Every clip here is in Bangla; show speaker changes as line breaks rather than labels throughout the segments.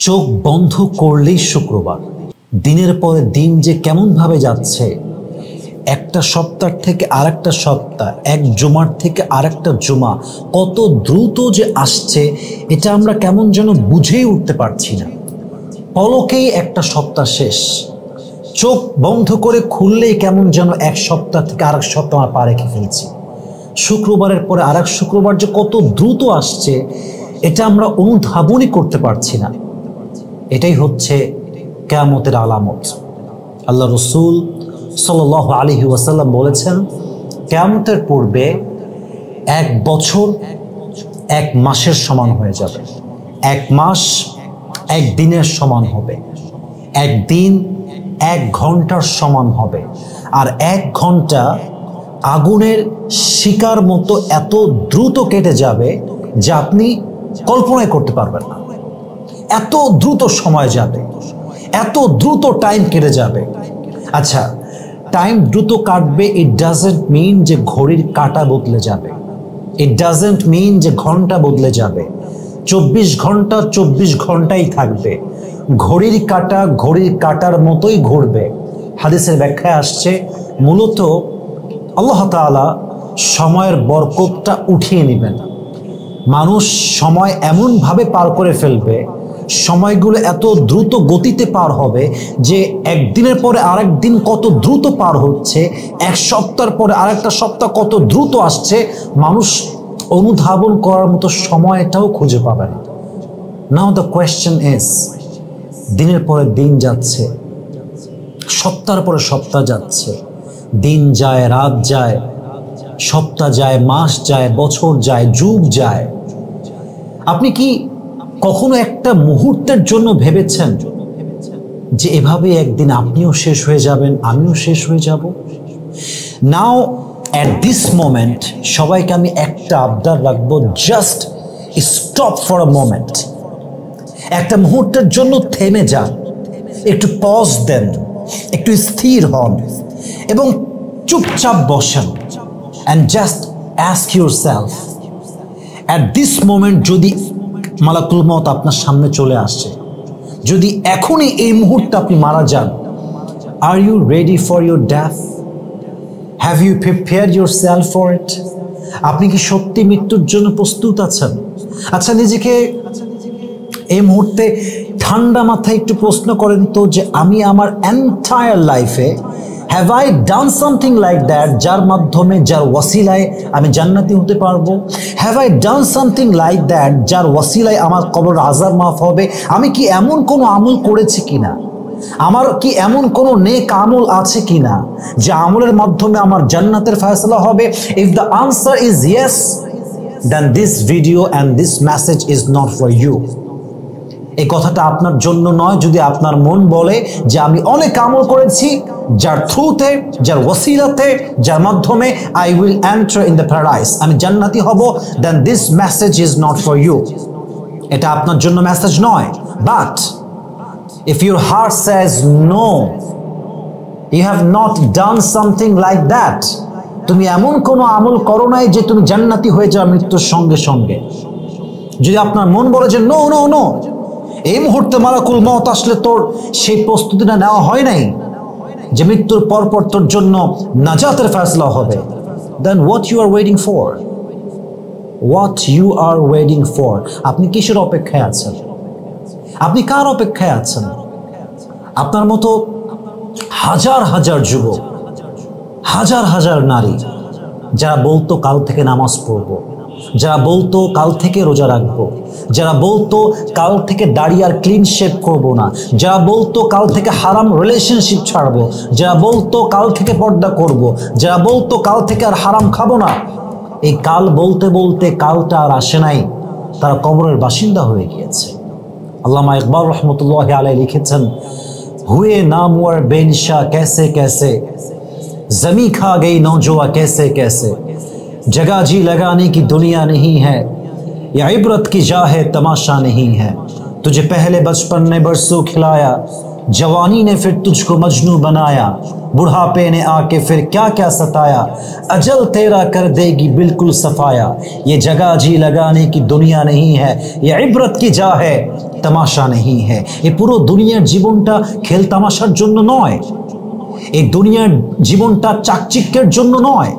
চোখ বন্ধ করলেই শুক্রবার। দিনের পরে দিন যে কেমন ভাবে যাচ্ছে, একটা সপ্তাহ থেকে আরেকটা সপ্তাহ, এক জুমার থেকে আরেকটা জুমা কত দ্রুত যে আসছে, এটা আমরা কেমন যেন বুঝেই উঠতে পারছি না। পলকেই একটা সপ্তাহ শেষ, চোখ বন্ধ করে খুললেই কেমন যেন এক সপ্তাহ থেকে আরেক সপ্তাহ আমরা পা রেখে ফেলছি। শুক্রবারের পরে আরেক শুক্রবার যে কত দ্রুত আসছে, এটা আমরা অনুধাবনই করতে পারছি না। এটাই হচ্ছে কিয়ামতের আলামত। আল্লাহ রসুল সাল্লাল্লাহু আলাইহি ওয়াসাল্লাম বলেছেন, কিয়ামতের পূর্বে এক বছর এক মাসের সমান হয়ে যাবে, এক মাস এক দিনের সমান হবে, এক দিন এক ঘন্টার সমান হবে, আর এক ঘন্টা আগুনের শিকার মতো এত দ্রুত কেটে যাবে যে আপনি কল্পনাই করতে পারবেন না। এত দ্রুত সময় যাবে, এত দ্রুত টাইম কেটে যাবে। আচ্ছা, টাইম দ্রুত কাটবে, ইট ডাজেন্ট মিন যে ঘড়ির কাঁটা বদলে যাবে, ইট ডাজেন্ট মিন যে ঘন্টা বদলে যাবে। 24 ঘন্টা 24 ঘন্টাই থাকবে, ঘড়ির কাঁটা ঘড়ির কাঁটার মতোই ঘুরবে। হাদিসের ব্যাখ্যায় আসছে, মূলত আল্লাহ তাআলা সময়ের বরকতটা উঠিয়ে নেবেন। মানুষ সময় এমনভাবে পার করে ফেলবে, সময়গুলো এত দ্রুত গতিতে পার হবে যে একদিনের পরে আরেক দিন কত দ্রুত পার হচ্ছে, এক সপ্তাহের পরে আরেকটা সপ্তাহ কত দ্রুত আসছে, মানুষ অনুধাবন করার মতো সময়টাও খুঁজে পাবে না। নাও দ্য কোয়েশ্চেন ইজ, দিনের পরে দিন যাচ্ছে, সপ্তাহের পরে সপ্তাহ যাচ্ছে, দিন যায় রাত যায়, সপ্তাহ যায় মাস যায়, বছর যায়, যুগ যায়। আপনি কি কখনো একটা মুহূর্তের জন্য ভেবেছেন যে এভাবে একদিন আপনিও শেষ হয়ে যাবেন, আমিও শেষ হয়ে যাব? নাও অ্যাট দিস মোমেন্ট সবাইকে আমি একটা আবদার রাখবো, just stop for a moment. একটা মুহূর্তের জন্য থেমে যান, একটু পজ দেন, একটু স্থির হন এবং চুপচাপ বসেন and just ask yourself, at this moment যদি মালাকুল মউত আপনার সামনে চলে আসছে, যদি এখনই এই মুহূর্তে আপনি মারা যান, are you ready for your death? Have you prepared yourself for it? আপনি কি সত্যি মৃত্যুর জন্য প্রস্তুত আছেন? আচ্ছা, নিজেকে এই মুহূর্তে ঠান্ডা মাথায় একটু প্রশ্ন করেন তো, যে আমি আমার এন্টায়ার লাইফে have I done something like that যার মাধ্যমে, যার ওয়াসিলায় আমি জান্নাতি হতে পারবো? have I done something like that যার ওয়াসিলায় আমার কবর আযাব মাফ হবে? আমি কি এমন কোনো আমল করেছি কিনা, আমার কি এমন কোনো নেক আমল আছে কিনা যে আমলের মাধ্যমে আমার জান্নাতের ফয়সালা হবে? if the answer is yes, then this video and this message is not for you. এই কথাটা আপনার জন্য নয়। যদি আপনার মন বলে যে আমি অনেক আমল করেছি, যার থ্রুতে, যার ওয়াসিলাতে, যার মাধ্যমে I will enter in the paradise, আমি জান্নাতি হব, then this message is not for you. এটা আপনার জন্য মেসেজ নয়। But if your heart says no, you have not done something like that, তুমি এমন কোনো আমল করো নাই যে তুমি জান্নাতি হয়ে যাও মৃত্যুর সঙ্গে সঙ্গে, যদি আপনার মন বলে যে নো নো নো, এই মুহূর্তে মালাকুল মউত আসলে তোর সেই প্রস্তুতিটা নেওয়া হয় নাই যে মৃত্যুর পরপর তোর জন্য নাজাতের ফয়সালা হবে, then what you are waiting for? What you are waiting for? আপনি কিসের অপেক্ষায় আছেন? আপনি কার অপেক্ষায় আছেন? আপনার মতো হাজার হাজার যুবক, হাজার হাজার নারী যারা বলতো কাল থেকে নামাজ পড়বো, যারা বলতো কাল থেকে রোজা রাখবো, যারা বলতো কাল থেকে দাড়ি আর ক্লিন শেভ করবো না, যারা বলতো কাল থেকে হারাম রিলেশনশিপ ছাড়বো, যারা বলতো কাল থেকে পর্দা করব, যারা বলতো কাল থেকে আর হারাম খাবো না, এই কাল বলতে বলতে কালটা আর আসে নাই, তারা কবরের বাসিন্দা হয়ে গিয়েছে। আল্লামা ইকবাল রহমতুল্লাহ আলাইহি লিখেছেন, হুয়ে নামওয়ার বেনিশা कैसे कैसे, जमी खा गई नौजवा कैसे कैसे, जगह जी लगाने की दुनिया नहीं है, या इबरत की जा है तमाशा नहीं है, तुझे पहले बचपन ने बरसों खिलाया, जवानी ने फिर तुझको मजनू बनाया, बुढ़ापे ने आके फिर क्या क्या सताया, अजल तेरा कर देगी बिल्कुल सफाया। ये जगह जी लगाने की दुनिया नहीं है, ये इबरत की जा है, तमाशा नहीं है। ये পুরো দুনিয়ার জীবনটা খেল তামাশার জন্য নয়, এই দুনিয়ার জীবনটা চাকচিক্যের জন্য নয়।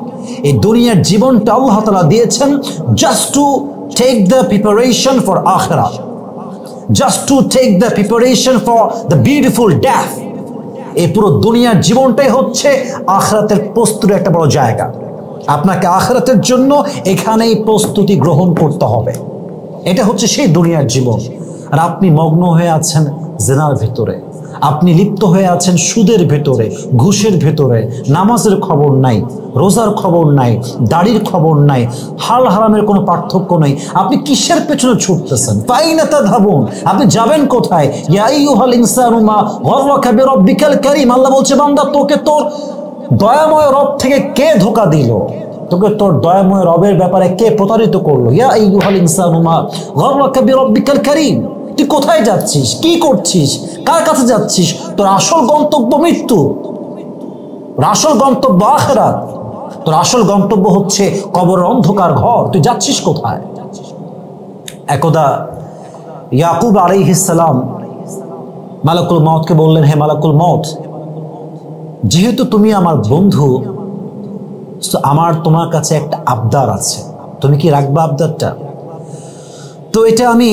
এই দুনিয়ার জীবনটা আল্লাহ তাআলা দিয়েছেন just to take the preparation for আখিরাত, just to take the preparation for the beautiful death. এই পুরো দুনিয়ার জীবনটাই হচ্ছে আখিরাতের প্রস্তুতির একটা বড় জায়গা। আপনাকে আখিরাতের জন্য এখানেই প্রস্তুতি গ্রহণ করতে হবে। এটা হচ্ছে সেই দুনিয়ার জীবন। আর আপনি মগ্ন হয়ে আছেন জিনার ভিতরে, আপনি লিপ্ত হয়ে আছেন সুদের ভেতরে, ঘুষের ভেতরে, নামাজের খবর নাই, রোজার খবর নাই, দাড়ির খবর নাই, হাল হারামের কোনো পার্থক্য নেই। আপনি কিসের পেছনে ছুটতেছেন? ফাইনা তাযহাবুন, আপনি যাবেন কোথায়? ইয়া আইয়ুহাল ইনসানু মা গররাকা বিরাব্বিকাল কারীম, আল্লাহ বলছে বান্দা তোকে তোর দয়াময় রব থেকে কে ধোঁকা দিল, তোকে তোর দয়াময় রবের ব্যাপারে কে প্রতারিত করলো? ইয়া আইয়ুহাল ইনসানু মা গররাকা বিরাব্বিকাল কারীম, তুই কোথায় যাচ্ছিস, কি করছিস, কার কাছে যাচ্ছিস? তোর আসল গন্তব্য মৃত্যু, তোর আসল গন্তব্য আখিরাত, তোর আসল গন্তব্য হচ্ছে কবরের অন্ধকার ঘর। তুই যাচ্ছিস কোথায়? একদা ইয়াকুব আলাইহিস সালাম মালাকুল মউতকে বললেন, হে মালাকুল মউত, যেহেতু তুমি আমার বন্ধু, আমার তোমার কাছে একটা আবদার আছে, তুমি কি রাখবা আবদারটা? তো এটা আমি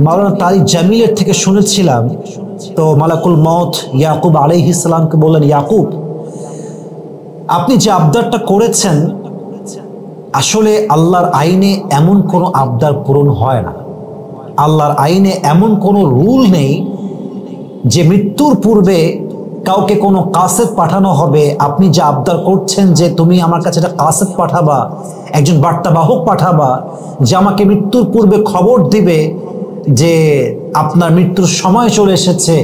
মাওলানা তারিক জামিলের থেকে শুনেছিলাম। তো মালাকুল মউত ইয়াকুব আলাইহিস সালামকে বললেন, ইয়াকুব, আপনি যে আবদারটা করেছেন, আসলে আল্লাহর আইনে এমন কোনো আবদার পূরণ হয় না। আল্লাহর আইনে এমন কোনো রুল নেই যে মৃত্যুর পূর্বে কাউকে কোনো কাসেদ পাঠানো হবে। আপনি যে আবদার করছেন যে তুমি আমার কাছে একটা কাসেদ পাঠাবা, একজন বার্তাবাহক পাঠাবা যে আমাকে মৃত্যুর পূর্বে খবর দিবে যে আপনার মৃত্যুর সময় চলে এসেছে,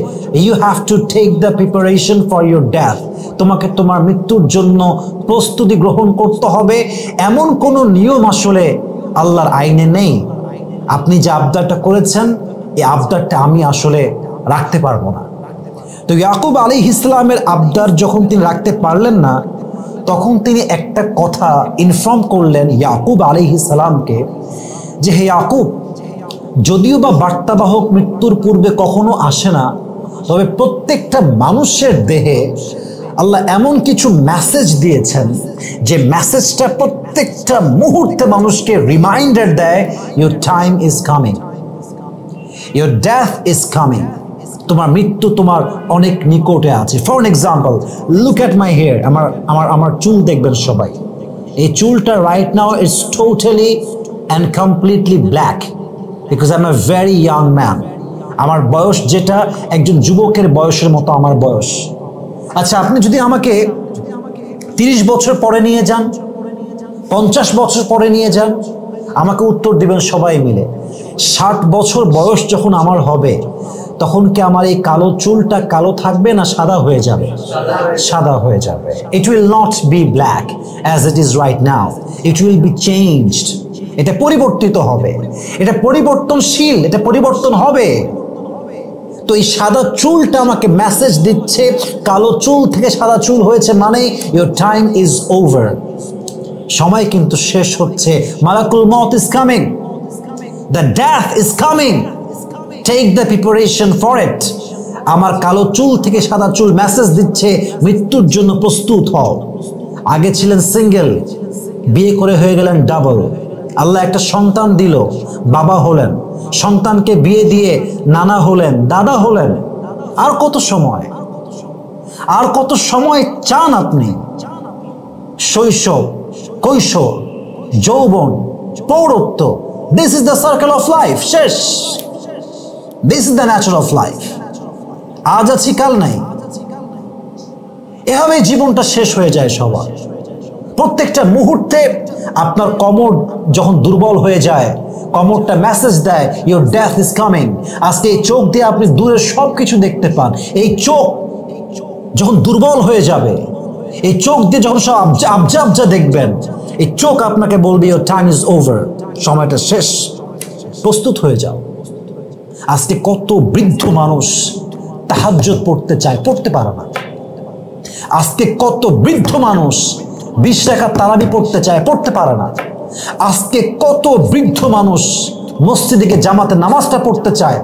you have to take the preparation for your death, তোমাকে তোমার মৃত্যুর জন্য প্রস্তুতি গ্রহণ করতে হবে, এমন কোনো নিয়ম আসলে আল্লাহর আইনে নেই। আপনি যে আবদারটা করেছেন, এই আবদারটা আমি আসলে রাখতে পারবো না। তো ইয়াকুব আলাইহিস সালামের আবদার যখন তিনি রাখতে পারলেন না, তখন তিনি একটা কথা ইনফর্ম করলেন ইয়াকুব আলাইহিস সালামকে যে, হে ইয়াকুব, যদিও বা বার্তাবাহক মৃত্যুর পূর্বে কখনো আসে না, তবে প্রত্যেকটা মানুষের দেহে আল্লাহ এমন কিছু মেসেজ দিয়েছেন যে মেসেজটা প্রত্যেকটা মুহূর্তে মানুষকে রিমাইন্ডার দেয়, your time is coming, your death is coming, তোমার মৃত্যু তোমার অনেক নিকটে আছে। For example, look at my hair, আমার চুল দেখবেন সবাই। এই চুলটা right now is totally and completely black, because I am a very young man. আমার বয়স যেটা একজন যুবকের বয়সের মতো আমার বয়স। আচ্ছা, আপনি যদি আমাকে 30 বছর পরে নিয়ে যান, 50 বছর পরে নিয়ে যান, আমাকে উত্তর দিবেন সবাই মিলে 60 বছর বয়স যখন আমার হবে, তখন কি আমার এই কালো চুলটা কালো থাকবে না সাদা হয়ে যাবে? সাদা হয়ে যাবে। It will not be black as it is right now, it will be changed. এটা পরিবর্তিত হবে, এটা পরিবর্তনশীল, এটা পরিবর্তন হবে। তো এই সাদা চুলটা আমাকে মেসেজ দিচ্ছে, কালো চুল থেকে সাদা চুল হয়েছে মানে ইউর টাইম ইজ ওভার, সময় কিন্তু শেষ হচ্ছে। মালাকুল মউত is coming, the death is coming, take the preparation for it. আমার কালো চুল থেকে সাদা চুল মেসেজ দিচ্ছে, মৃত্যুর জন্য প্রস্তুত হও। আগে ছিলেন সিঙ্গেল, বিয়ে করে হয়ে গেলেন ডাবল। আল্লাহ একটা সন্তান দিল, বাবা হলেন, সন্তানকে বিয়ে দিয়ে নানা হলেন, দাদা হলেন। আর কত সময়, আর কত সময় চান আপনি? শৈশব, কৈশোর, যৌবন, পৌরত্ব, this is the circle of life. শেষ, this is the nature of life. আজ আছি কাল নাই, এভাবেই জীবনটা শেষ হয়ে যায় সবার। প্রত্যেকটা মুহূর্তে আপনার কোমর যখন দুর্বল হয়ে যায়, কোমরটা মেসেজ দেয় ইউর ডেথ ইজ কামিং। আজকে এই চোখ দিয়ে আপনি দূরের সব কিছু দেখতে পান, এই চোখ যখন দুর্বল হয়ে যাবে, এই চোখ দিয়ে যখন সব আবজা আবজা দেখবেন, এই চোখ আপনাকে বলবে ইউর টাইম ইজ ওভার, সময়টা শেষ, প্রস্তুত হয়ে যাও। আজকে কত বৃদ্ধ মানুষ তাহাজ্জুদ পড়তে চায়, পড়তে পারে না। আজকে কত বৃদ্ধ মানুষ 20 রাকাত তারাবি পড়তে চায়, পড়তে পারে না। আজকে কত বৃদ্ধ মানুষ মসজিদে জামাতে নামাজটা পড়তে চায়,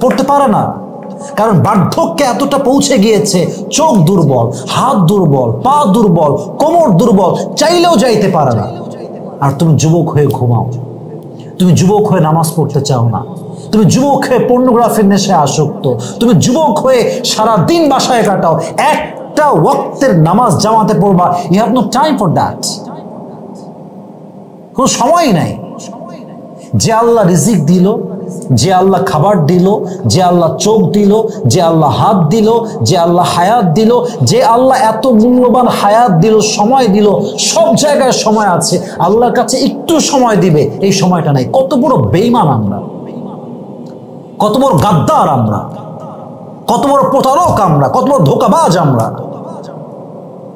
পড়তে পারে না। কারণ বার্ধক্যে এতটা পৌঁছে গিয়েছে, চোখ দুর্বল, হাত দুর্বল, পা দুর্বল, কোমর দুর্বল, চাইলেও যাইতে পারে না। আর তুমি যুবক হয়ে ঘুমাও, তুমি যুবক হয়ে নামাজ পড়তে চাও না, তুমি যুবক হয়ে পর্নোগ্রাফির নেশায় আসক্ত, তুমি যুবক হয়ে সারা দিন বাসায় কাটাও, একটা ওয়াক্তের নামাজ জামাতে পড়বা, you have no time for that. কোনো সময় নাই। যে আল্লাহ রিজিক দিল, যে আল্লাহ খাবার দিল, যে আল্লাহ চোখ দিল, যে আল্লাহ হাত দিল, যে আল্লাহ হায়াত দিল, যে আল্লাহ এত মূল্যবান হায়াত দিল, সময় দিল, সব জায়গায় সময় আছে, আল্লাহর কাছে একটু সময় দিবে এই সময়টা নাই। কত বড় বেঈমান আমরা, কত বড় গাদ্দার আমরা, কত বড় প্রতারক আমরা, কত বড় ধোঁকাবাজ আমরা।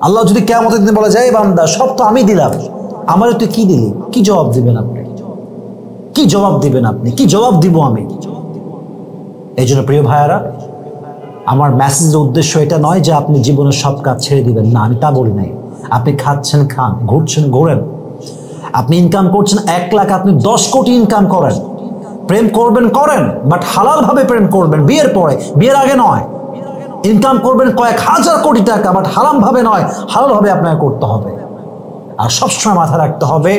আল্লাহ যদি কিয়ামতের দিন বলে যায়, বান্দা সব তো আমি দিলাম, আমারে তুই কি দিলি? কি জবাব দিবেন আপনি? কি জবাব দিবেন আপনি? কি জবাব দিব আমি? এই জন্য প্রিয় ভাইয়ারা, আমার মেসেজের উদ্দেশ্য এটা নয় যে আপনি জীবনের সব কাজ ছেড়ে দিবেন, না, আমি তা বলি নাই। আপনি খাচ্ছেন খান, ঘুরছেন ঘোরেন, আপনি ইনকাম করছেন 1 লাখ, আপনি 10 কোটি ইনকাম করেন, প্রেম করবেন করেন, বাট হালাল ভাবে প্রেম করবেন, বিয়ের পরে, বিয়ের আগে নয়। ইনকাম করবেন কয়েক হাজার কোটি টাকা, বাট হারাম ভাবে নয়, হালাল ভাবে আপনাকে করতে হবে। আর সবসময় মাথায় রাখতে হবে,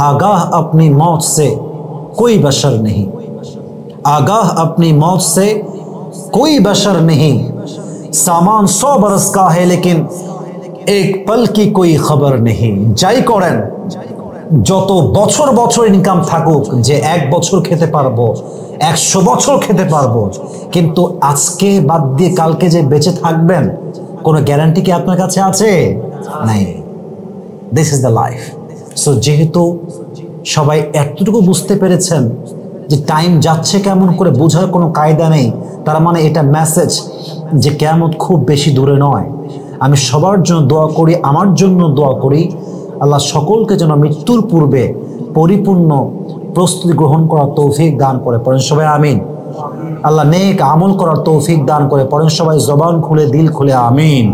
আগাহ আপনি মौत से कोई बशर नहीं, आगाह अपनी मौत से कोई बशर नहीं, सामान 100 बरस का है लेकिन एक पल की कोई खबर नहीं। যাই করেন, যত বছর বছর ইনকাম থাকুক, যে 1 বছর খেতে পারবো, 100 বছর খেতে পারবো, কিন্তু আজকে বাদ দিয়ে কালকে যে বেঁচে থাকবেন, কোনো গ্যারান্টি কি আপনার কাছে আছে? নাই। This is the life. So যেহেতু সবাই এতটুকু বুঝতে পেরেছেন যে টাইম যাচ্ছে কেমন করে, বোঝার কোনো কায়দা নেই, তার মানে এটা মেসেজ যে কিয়ামত খুব বেশি দূরে নয়। আমি সবার জন্য দোয়া করি, আমার জন্য দোয়া করি, আল্লাহ সকলকে যেন মৃত্যুর পূর্বে পরিপূর্ণ প্রস্তুতি গ্রহণ করার তৌফিক দান করে। পড়েন সবাই আমিন। আল্লাহ নেক আমল করার তৌফিক দান করে। পড়েন সবাই জবান খুলে, দিল খুলে আমিন।